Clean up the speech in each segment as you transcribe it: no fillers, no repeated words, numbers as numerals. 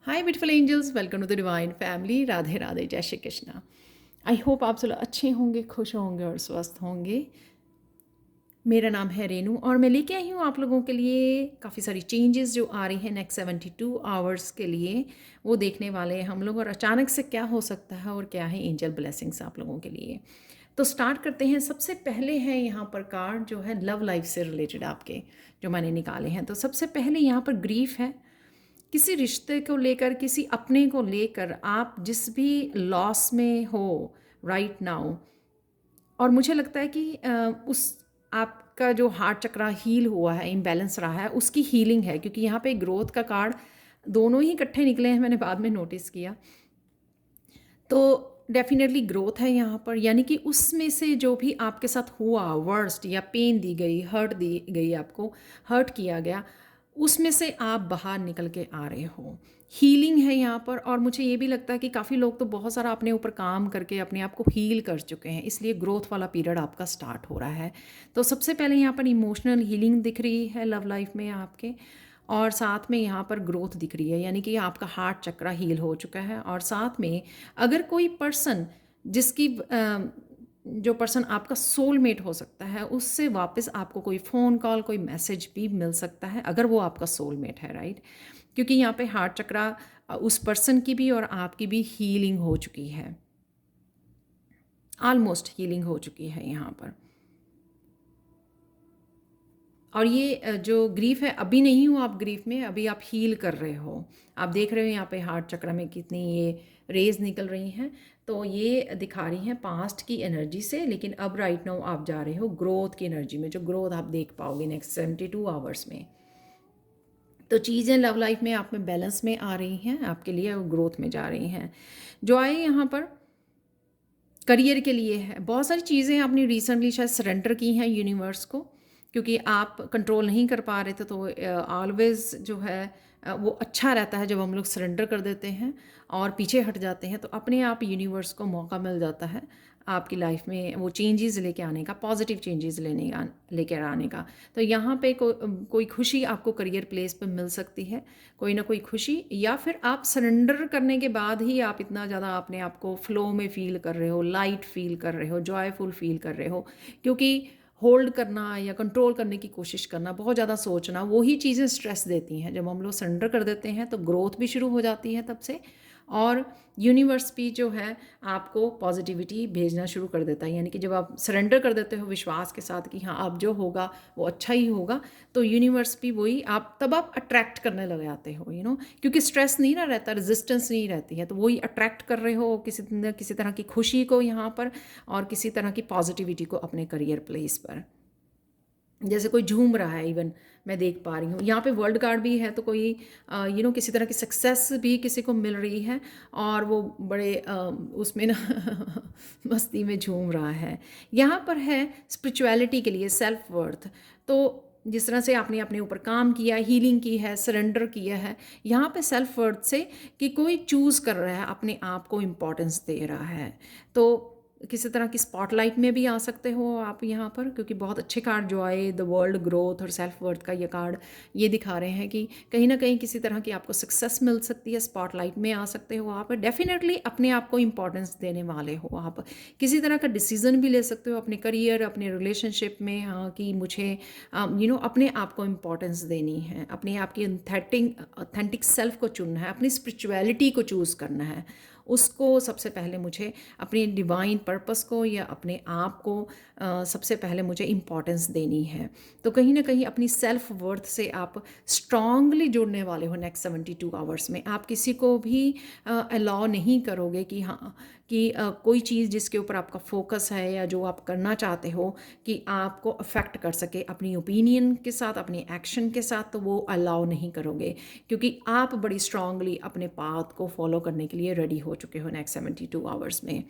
Hi beautiful angels, welcome to the divine family. Radhe Radhe, जय Shri Krishna. I hope आप सब अच्छे होंगे, खुश होंगे और स्वस्थ होंगे। मेरा नाम है रेनू और मैं लेके आई हूँ आप लोगों के लिए काफ़ी सारी चेंजेस जो आ रही हैं नेक्स्ट 72 आवर्स के लिए। वो देखने वाले हैं हम लोग और अचानक से क्या हो सकता है और क्या है एंजल ब्लेसिंग्स आप लोगों के लिए। तो स्टार्ट करते हैं। सबसे पहले है यहाँ पर कार्ड जो है लव लाइफ से रिलेटेड आपके, जो मैंने निकाले हैं। तो सबसे पहले यहाँ पर ग्रीफ है। किसी रिश्ते को लेकर, किसी अपने को लेकर आप जिस भी लॉस में हो राइट नाउ, और मुझे लगता है कि उस आपका जो हार्ट चक्रा हील हुआ है, इम्बैलेंस रहा है, उसकी हीलिंग है। क्योंकि यहाँ पे ग्रोथ का कार्ड दोनों ही इकट्ठे निकले हैं, मैंने बाद में नोटिस किया। तो डेफिनेटली ग्रोथ है यहाँ पर, यानी कि उसमें से जो भी आपके साथ हुआ वर्स्ट या पेन दी गई, हर्ट दी गई, आपको हर्ट किया गया, उसमें से आप बाहर निकल के आ रहे हो। हीलिंग है यहाँ पर। और मुझे ये भी लगता है कि काफ़ी लोग तो बहुत सारा अपने ऊपर काम करके अपने आप को हील कर चुके हैं, इसलिए ग्रोथ वाला पीरियड आपका स्टार्ट हो रहा है। तो सबसे पहले यहाँ पर इमोशनल हीलिंग दिख रही है लव लाइफ में आपके, और साथ में यहाँ पर ग्रोथ दिख रही है, यानी कि आपका हार्ट चक्रा हील हो चुका है। और साथ में अगर कोई पर्सन जिसकी जो पर्सन आपका सोलमेट हो सकता है, उससे वापस आपको कोई फ़ोन कॉल, कोई मैसेज भी मिल सकता है, अगर वो आपका सोलमेट है, राइट। क्योंकि यहाँ पे हार्ट चक्रा उस पर्सन की भी और आपकी भी हीलिंग हो चुकी है, ऑलमोस्ट हीलिंग हो चुकी है यहाँ पर। और ये जो ग्रीफ है, अभी नहीं हो आप ग्रीफ में, अभी आप हील कर रहे हो। आप देख रहे हो यहाँ पे हार्ट चक्र में कितनी ये रेज निकल रही हैं। तो ये दिखा रही हैं पास्ट की एनर्जी से, लेकिन अब राइट नाउ आप जा रहे हो ग्रोथ की एनर्जी में, जो ग्रोथ आप देख पाओगे नेक्स्ट 72 आवर्स में। तो चीज़ें लव लाइफ में आप में बैलेंस में आ रही हैं आपके लिए, और ग्रोथ में जा रही हैं। जो आए यहाँ पर करियर के लिए है, बहुत सारी चीज़ें आपने रिसेंटली शायद सरेंडर की हैं यूनिवर्स को, क्योंकि आप कंट्रोल नहीं कर पा रहे थे। तो ऑलवेज जो है वो अच्छा रहता है जब हम लोग सरेंडर कर देते हैं और पीछे हट जाते हैं, तो अपने आप यूनिवर्स को मौका मिल जाता है आपकी लाइफ में वो चेंजेस लेके आने का, पॉजिटिव चेंजेस लेकर आने का। तो यहाँ पे कोई खुशी आपको करियर प्लेस पे मिल सकती है, कोई ना कोई खुशी, या फिर आप सरेंडर करने के बाद ही आप इतना ज़्यादा अपने आप को फ्लो में फील कर रहे हो, लाइट फील कर रहे हो, जॉयफुल फील कर रहे हो। क्योंकि होल्ड करना या कंट्रोल करने की कोशिश करना, बहुत ज़्यादा सोचना, वही चीज़ें स्ट्रेस देती हैं। जब हम लोग सरेंडर कर देते हैं तो ग्रोथ भी शुरू हो जाती है तब से, और यूनिवर्स भी जो है आपको पॉजिटिविटी भेजना शुरू कर देता है। यानी कि जब आप सरेंडर कर देते हो विश्वास के साथ कि हाँ अब जो होगा वो अच्छा ही होगा, तो यूनिवर्स भी वही आप अट्रैक्ट करने लग जाते हो, क्योंकि स्ट्रेस नहीं ना रहता, रेजिस्टेंस नहीं रहती है, तो वही अट्रैक्ट कर रहे हो किसी तरह की खुशी को यहाँ पर, और किसी तरह की पॉजिटिविटी को अपने करियर प्लेस पर। जैसे कोई झूम रहा है, इवन मैं देख पा रही हूँ यहाँ पे वर्ल्ड कार्ड भी है, तो कोई किसी तरह की सक्सेस भी किसी को मिल रही है, और वो बड़े उसमें ना मस्ती में झूम रहा है। यहाँ पर है स्पिरिचुअलिटी के लिए सेल्फ वर्थ। तो जिस तरह से आपने अपने ऊपर काम किया, हीलिंग की है, सरेंडर किया है, यहाँ पे सेल्फ वर्थ से कि कोई चूज़ कर रहा है, अपने आप को इम्पोर्टेंस दे रहा है। तो किसी तरह की स्पॉटलाइट में भी आ सकते हो आप यहाँ पर, क्योंकि बहुत अच्छे कार्ड जो आए, द वर्ल्ड, ग्रोथ और सेल्फ वर्थ का ये कार्ड ये दिखा रहे हैं कि कहीं ना कहीं किसी तरह की आपको सक्सेस मिल सकती है, स्पॉटलाइट में आ सकते हो आप। डेफिनेटली अपने आप को इम्पोर्टेंस देने वाले हो आप। किसी तरह का डिसीजन भी ले सकते हो अपने करियर, अपने रिलेशनशिप में, हाँ, कि मुझे अपने आप को इम्पोर्टेंस देनी है, अपने आप की ऑथेंटिक सेल्फ को चुनना है, अपनी स्पिरिचुअलिटी को चूज़ करना है। उसको सबसे पहले मुझे अपने डिवाइन पर्पस को या अपने आप को सबसे पहले मुझे इम्पॉर्टेंस देनी है। तो कहीं ना कहीं अपनी सेल्फ वर्थ से आप स्ट्रांगली जुड़ने वाले हो नेक्स्ट 72 आवर्स में। आप किसी को भी अलाउ नहीं करोगे कि हाँ, कि कोई चीज़ जिसके ऊपर आपका फोकस है या जो आप करना चाहते हो कि आपको अफेक्ट कर सके अपनी ओपिनियन के साथ, अपनी एक्शन के साथ, तो वो अलाउ नहीं करोगे, क्योंकि आप बड़ी स्ट्रांगली अपने पाथ को फॉलो करने के लिए रेडी हो चुके हो नेक्स्ट 72 आवर्स में,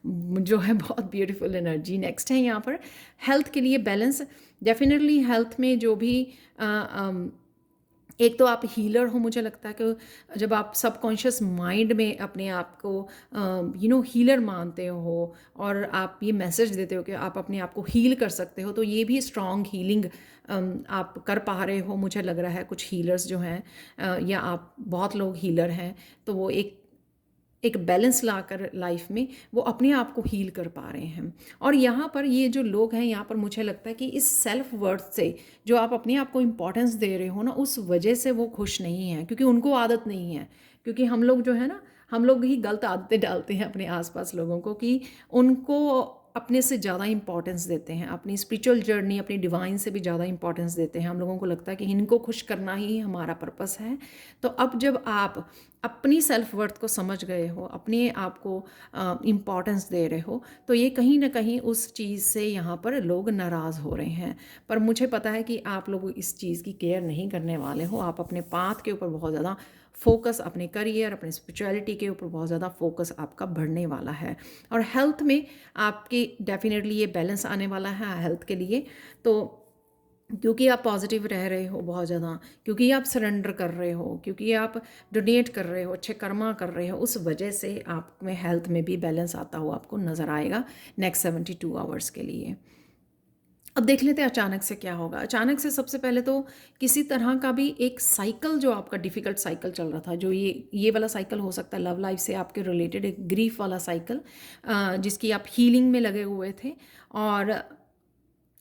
जो है बहुत ब्यूटीफुल एनर्जी। नेक्स्ट है यहाँ पर हेल्थ के लिए बैलेंस। डेफिनेटली हेल्थ में जो भी एक तो आप हीलर हो, मुझे लगता है कि जब आप सबकॉन्शियस माइंड में अपने आप को हीलर मानते हो और आप ये मैसेज देते हो कि आप अपने आप को हील कर सकते हो, तो ये भी स्ट्रॉन्ग हीलिंग आप कर पा रहे हो। मुझे लग रहा है कुछ हीलर्स जो हैं या आप बहुत लोग हीलर हैं, तो वो एक एक बैलेंस लाकर लाइफ में वो अपने आप को हील कर पा रहे हैं। और यहाँ पर ये जो लोग हैं, यहाँ पर मुझे लगता है कि इस सेल्फ वर्थ से जो आप अपने आप को इम्पोर्टेंस दे रहे हो ना, उस वजह से वो खुश नहीं हैं, क्योंकि उनको आदत नहीं है। क्योंकि हम लोग जो है ना, हम लोग ही गलत आदतें डालते हैं अपने आसपास लोगों को, कि उनको अपने से ज़्यादा इंपॉर्टेंस देते हैं, अपनी स्पिरिचुअल जर्नी, अपनी डिवाइन से भी ज़्यादा इंपॉर्टेंस देते हैं। हम लोगों को लगता है कि इनको खुश करना ही हमारा पर्पस है। तो अब जब आप अपनी सेल्फ वर्थ को समझ गए हो, अपने आप को इम्पॉर्टेंस दे रहे हो, तो ये कहीं ना कहीं उस चीज़ से यहाँ पर लोग नाराज़ हो रहे हैं। पर मुझे पता है कि आप लोग इस चीज़ की केयर नहीं करने वाले हो। आप अपने पाथ के ऊपर बहुत ज़्यादा फोकस, अपने करियर, अपने स्पिरिचुअलिटी के ऊपर बहुत ज़्यादा फोकस आपका बढ़ने वाला है। और हेल्थ में आपकी डेफिनेटली ये बैलेंस आने वाला है हेल्थ के लिए। तो क्योंकि आप पॉजिटिव रह रहे हो बहुत ज़्यादा, क्योंकि आप सरेंडर कर रहे हो, क्योंकि आप डोनेट कर रहे हो, अच्छे कर्मा कर रहे हो, उस वजह से आप में हेल्थ में भी बैलेंस आता हुआ आपको नज़र आएगा नेक्स्ट 72 आवर्स के लिए। अब देख लेते हैं अचानक से क्या होगा। अचानक से सबसे पहले तो किसी तरह का भी एक साइकिल, जो आपका डिफ़िकल्ट साइकिल चल रहा था, जो ये वाला साइकिल हो सकता है लव लाइफ से आपके रिलेटेड, एक ग्रीफ वाला साइकिल, जिसकी आप हीलिंग में लगे हुए थे और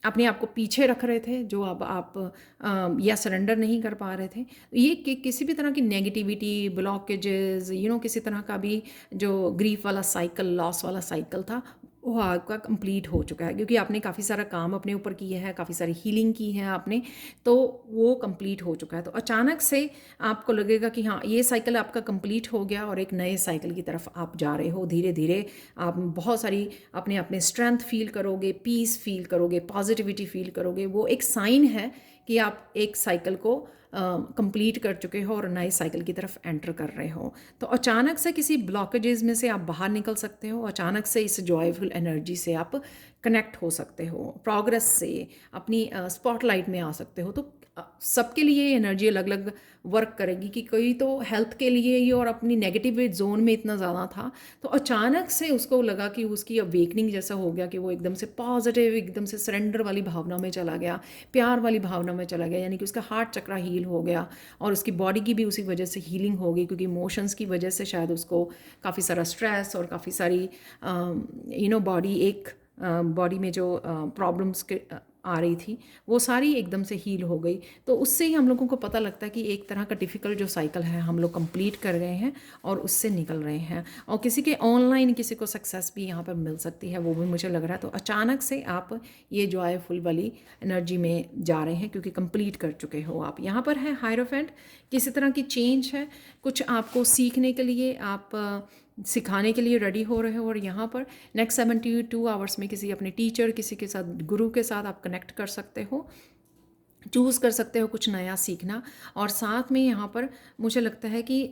अपने आप को पीछे रख रहे थे, जो अब आप या सरेंडर नहीं कर पा रहे थे। ये किसी भी तरह की नेगेटिविटी, ब्लॉकेजेस, किसी तरह का भी जो ग्रीफ वाला साइकिल, लॉस वाला साइकिल था, वो आपका कंप्लीट हो चुका है, क्योंकि आपने काफ़ी सारा काम अपने ऊपर किया है, काफ़ी सारी हीलिंग की है आपने, तो वो कंप्लीट हो चुका है। तो अचानक से आपको लगेगा कि हाँ, ये साइकिल आपका कंप्लीट हो गया और एक नए साइकिल की तरफ आप जा रहे हो। धीरे धीरे आप बहुत सारी अपने आप में स्ट्रेंथ फील करोगे, पीस फील करोगे, पॉजिटिविटी फील करोगे। वो एक साइन है कि आप एक साइकिल को कंप्लीट कर चुके हो और नए साइकिल की तरफ एंटर कर रहे हो। तो अचानक से किसी ब्लॉकेजेस में से आप बाहर निकल सकते हो। अचानक से इस जॉयफुल एनर्जी से आप कनेक्ट हो सकते हो, प्रोग्रेस से अपनी स्पॉटलाइट में आ सकते हो। तो सबके लिए ये एनर्जी अलग अलग वर्क करेगी, कि कोई तो हेल्थ के लिए ये और अपनी नेगेटिव जोन में इतना ज़्यादा था, तो अचानक से उसको लगा कि उसकी अवेकनिंग जैसा हो गया, कि वो एकदम से पॉजिटिव, एकदम से सरेंडर वाली भावना में चला गया, प्यार वाली भावना में चला गया, यानी कि उसका हार्ट चक्रा हील हो गया और उसकी बॉडी की भी उसी वजह से हीलिंग हो गई, क्योंकि इमोशंस की वजह से शायद उसको काफ़ी सारा स्ट्रेस और काफ़ी सारी बॉडी में जो प्रॉब्लम्स आ रही थी, वो सारी एकदम से हील हो गई। तो उससे ही हम लोगों को पता लगता है कि एक तरह का डिफ़िकल्ट जो साइकिल है हम लोग कंप्लीट कर गए हैं और उससे निकल रहे हैं। और किसी के ऑनलाइन किसी को सक्सेस भी यहाँ पर मिल सकती है, वो भी मुझे लग रहा है। तो अचानक से आप ये जॉयफुल वाली एनर्जी में जा रहे हैं, क्योंकि कंप्लीट कर चुके हो आप। यहाँ पर है हायरोफेंट, किसी तरह की चेंज है, कुछ आपको सीखने के लिए, आप सिखाने के लिए रेडी हो रहे हो। और यहाँ पर नेक्स्ट 72 आवर्स में किसी अपने टीचर, किसी के साथ, गुरु के साथ आप कनेक्ट कर सकते हो, चूज़ कर सकते हो कुछ नया सीखना। और साथ में यहाँ पर मुझे लगता है कि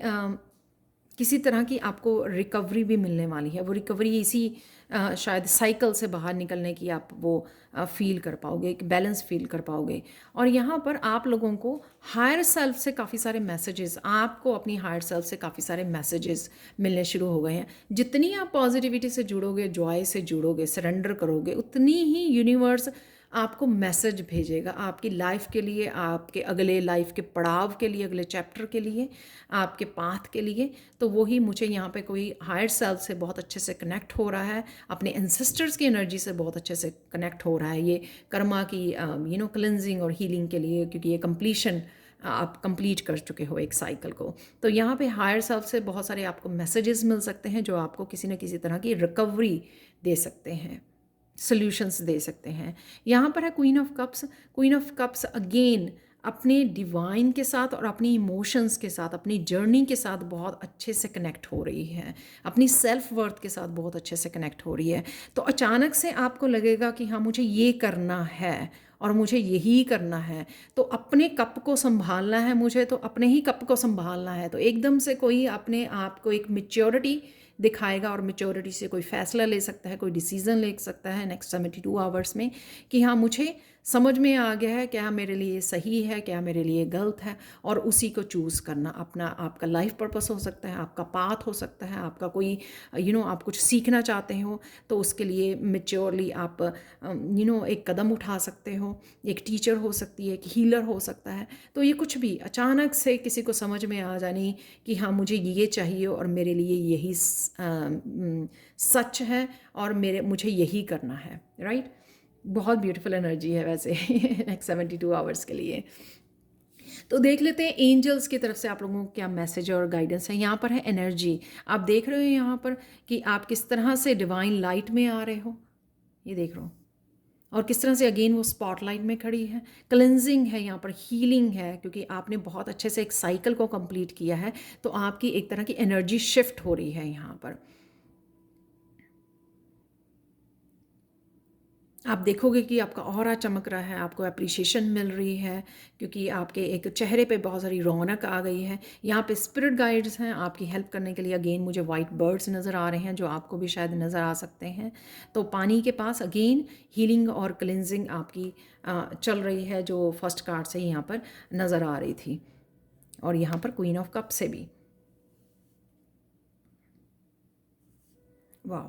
किसी तरह की आपको रिकवरी भी मिलने वाली है। वो रिकवरी इसी शायद साइकिल से बाहर निकलने की आप वो फील कर पाओगे, एक बैलेंस फील कर पाओगे। और यहाँ पर आप लोगों को हायर सेल्फ से काफ़ी सारे मैसेजेस, आपको अपनी हायर सेल्फ से काफ़ी सारे मैसेजेस मिलने शुरू हो गए हैं। जितनी आप पॉजिटिविटी से जुड़ोगे, जॉय से जुड़ोगे, सरेंडर करोगे, उतनी ही यूनिवर्स आपको मैसेज भेजेगा आपकी लाइफ के लिए, आपके अगले लाइफ के पड़ाव के लिए, अगले चैप्टर के लिए, आपके पाथ के लिए। तो वही मुझे यहाँ पे कोई हायर सेल्फ से बहुत अच्छे से कनेक्ट हो रहा है, अपने एंसेस्टर्स की एनर्जी से बहुत अच्छे से कनेक्ट हो रहा है, ये कर्मा की क्लेंजिंग और हीलिंग के लिए, क्योंकि ये कंप्लीशन आप कंप्लीट कर चुके हो एक साइकिल को। तो यहाँ पे हायर सेल्फ से बहुत सारे आपको मैसेजेस मिल सकते हैं, जो आपको किसी न किसी तरह की रिकवरी दे सकते हैं, सॉल्यूशंस दे सकते हैं। यहाँ पर है queen of cups. Queen of cups again अपने डिवाइन के साथ और अपनी इमोशंस के साथ, अपनी जर्नी के साथ बहुत अच्छे से कनेक्ट हो रही है, अपनी सेल्फ वर्थ के साथ बहुत अच्छे से कनेक्ट हो रही है। तो अचानक से आपको लगेगा कि हाँ, मुझे ये करना है और मुझे यही करना है। तो अपने कप को संभालना है मुझे, तो अपने ही कप को संभालना है। तो एकदम से कोई अपने आप को एक मैच्योरिटी दिखाएगा और मैच्योरिटी से कोई फैसला ले सकता है, कोई डिसीज़न ले सकता है नेक्स्ट 72 आवर्स में, कि हाँ, मुझे समझ में आ गया है क्या मेरे लिए सही है, क्या मेरे लिए गलत है, और उसी को चूज़ करना अपना। आपका लाइफ पर्पस हो सकता है, आपका पाथ हो सकता है, आपका कोई आप कुछ सीखना चाहते हो तो उसके लिए मेच्योरली आप एक कदम उठा सकते हो। एक टीचर हो सकती है, एक हीलर हो सकता है। तो ये कुछ भी अचानक से किसी को समझ में आ जानी कि हाँ मुझे ये चाहिए और मेरे लिए यही सच है और मुझे यही करना है, राइट। बहुत ब्यूटीफुल एनर्जी है वैसे नेक्स्ट 72 आवर्स के लिए। तो देख लेते हैं एंजल्स की तरफ से आप लोगों को क्या मैसेज और गाइडेंस है। यहाँ पर है एनर्जी, आप देख रहे हो यहाँ पर कि आप किस तरह से डिवाइन लाइट में आ रहे हो, ये देख रहे हो, और किस तरह से अगेन वो स्पॉटलाइट में खड़ी है। क्लेंजिंग है यहाँ पर, हीलिंग है, क्योंकि आपने बहुत अच्छे से एक साइकिल को कंप्लीट किया है, तो आपकी एक तरह की एनर्जी शिफ्ट हो रही है यहाँ पर। आप देखोगे कि आपका ऑरा चमक रहा है, आपको एप्रिसिएशन मिल रही है, क्योंकि आपके एक चेहरे पे बहुत सारी रौनक आ गई है। यहाँ पे स्पिरिट गाइड्स हैं आपकी हेल्प करने के लिए। अगेन मुझे वाइट बर्ड्स नज़र आ रहे हैं जो आपको भी शायद नज़र आ सकते हैं। तो पानी के पास अगेन हीलिंग और क्लिनजिंग आपकी चल रही है, जो फर्स्ट कार्ड से यहाँ पर नज़र आ रही थी, और यहाँ पर क्वीन ऑफ कप से भी। वाह।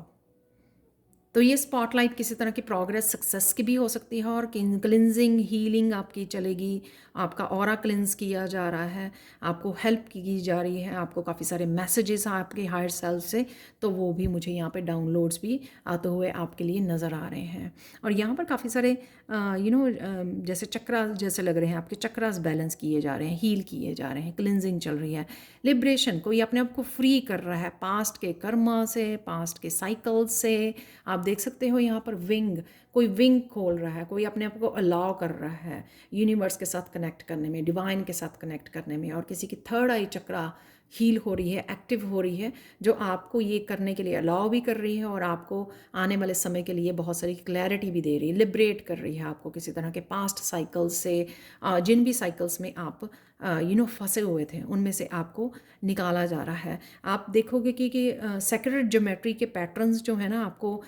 तो ये स्पॉटलाइट किसी तरह की प्रोग्रेस सक्सेस की भी हो सकती है, और क्लिनजिंग हीलिंग आपकी चलेगी। आपका ऑरा क्लिनज किया जा रहा है, आपको हेल्प की जा रही है, आपको काफ़ी सारे मैसेजेस आपके हायर सेल्फ से, तो वो भी मुझे यहाँ पे डाउनलोड्स भी आते हुए आपके लिए नज़र आ रहे हैं। और यहाँ पर काफ़ी सारे जैसे चक्रास जैसे लग रहे हैं, आपके चक्रास बैलेंस किए जा रहे हैं, हील किए जा रहे हैं, क्लिनजिंग चल रही है, लिबरेशन, कोई अपने आप को फ्री कर रहा है पास्ट के कर्मा से, पास्ट के साइकिल से। आप देख सकते हो यहाँ पर विंग, कोई विंग खोल रहा है, कोई अपने आप को अलाउ कर रहा है यूनिवर्स के साथ कनेक्ट करने में, डिवाइन के साथ कनेक्ट करने में, और किसी की थर्ड आई चक्रा हील हो रही है, एक्टिव हो रही है, जो आपको ये करने के लिए अलाउ भी कर रही है, और आपको आने वाले समय के लिए बहुत सारी क्लैरिटी भी दे रही है, लिबरेट कर रही है आपको किसी तरह के पास्ट साइकिल्स से। जिन भी साइकिल्स में आप फंसे हुए थे उनमें से आपको निकाला जा रहा है। आप देखोगे कि सेक्रेट ज्योमेट्री के पैटर्न्स जो है ना आपको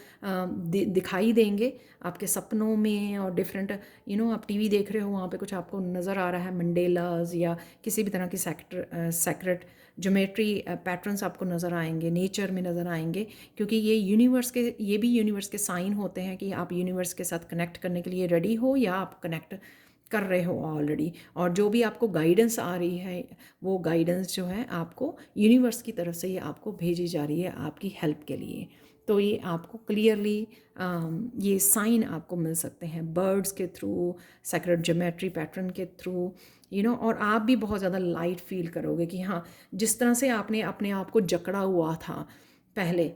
दिखाई देंगे आपके सपनों में, और डिफरेंट आप टीवी देख रहे हो वहाँ पे कुछ आपको नज़र आ रहा है, मंडेलाज या किसी भी तरह की सेक्रेट ज्योमेट्री पैटर्न्स आपको नज़र आएंगे, नेचर में नज़र आएंगे, क्योंकि ये भी यूनिवर्स के साइन होते हैं कि आप यूनिवर्स के साथ कनेक्ट करने के लिए रेडी हो, या आप कनेक्ट कर रहे हो ऑलरेडी। और जो भी आपको गाइडेंस आ रही है, वो गाइडेंस जो है आपको यूनिवर्स की तरफ से ये आपको भेजी जा रही है आपकी हेल्प के लिए। तो ये आपको क्लियरली ये साइन आपको मिल सकते हैं बर्ड्स के थ्रू, सेक्रेट ज्योमेट्री पैटर्न के थ्रू, और आप भी बहुत ज़्यादा लाइट फील करोगे कि हाँ, जिस तरह से आपने अपने आप को जकड़ा हुआ था पहले,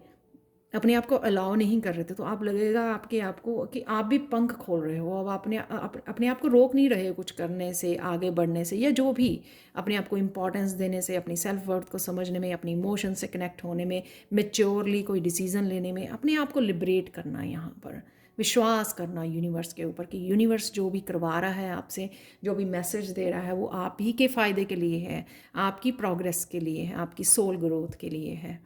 अपने आप को अलाउ नहीं कर रहे थे, तो आप लगेगा आपके आप को कि आप भी पंख खोल रहे हो। अब अपने आप को रोक नहीं रहे हो कुछ करने से, आगे बढ़ने से, या जो भी अपने आप को इम्पोर्टेंस देने से, अपनी सेल्फ वर्थ को समझने में, अपनी इमोशन से कनेक्ट होने में, मेच्योरली कोई डिसीज़न लेने में, अपने आप को लिबरेट करना। यहाँ पर विश्वास करना यूनिवर्स के ऊपर कि यूनिवर्स जो भी करवा रहा है आपसे, जो भी मैसेज दे रहा है, वो आप ही के फ़ायदे के लिए है, आपकी प्रोग्रेस के लिए है, आपकी सोल ग्रोथ के लिए है।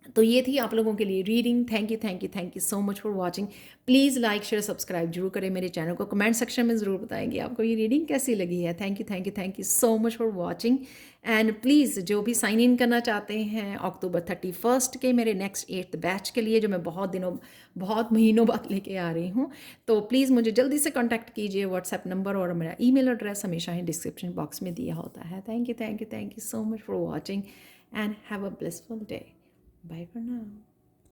तो ये थी आप लोगों के लिए reading. Thank you thank you thank you so much for watching. Please like share subscribe जरूर करें मेरे चैनल को। कमेंट सेक्शन में ज़रूर बताएंगे आपको ये रीडिंग कैसी लगी है। Thank you thank you thank you so much for watching. And please जो भी साइन इन करना चाहते हैं अक्टूबर 31 के मेरे नेक्स्ट 8th बैच के लिए, जो मैं बहुत महीनों बाद लेके आ रही हूँ, तो प्लीज़ मुझे जल्दी से कॉन्टैक्ट कीजिए। व्हाट्सएप नंबर और मेरा ईमेल एड्रेस हमेशा ही डिस्क्रिप्शन बॉक्स में दिया होता है। Thank you thank you thank you so much for watching and have a blissful day. Bye for now.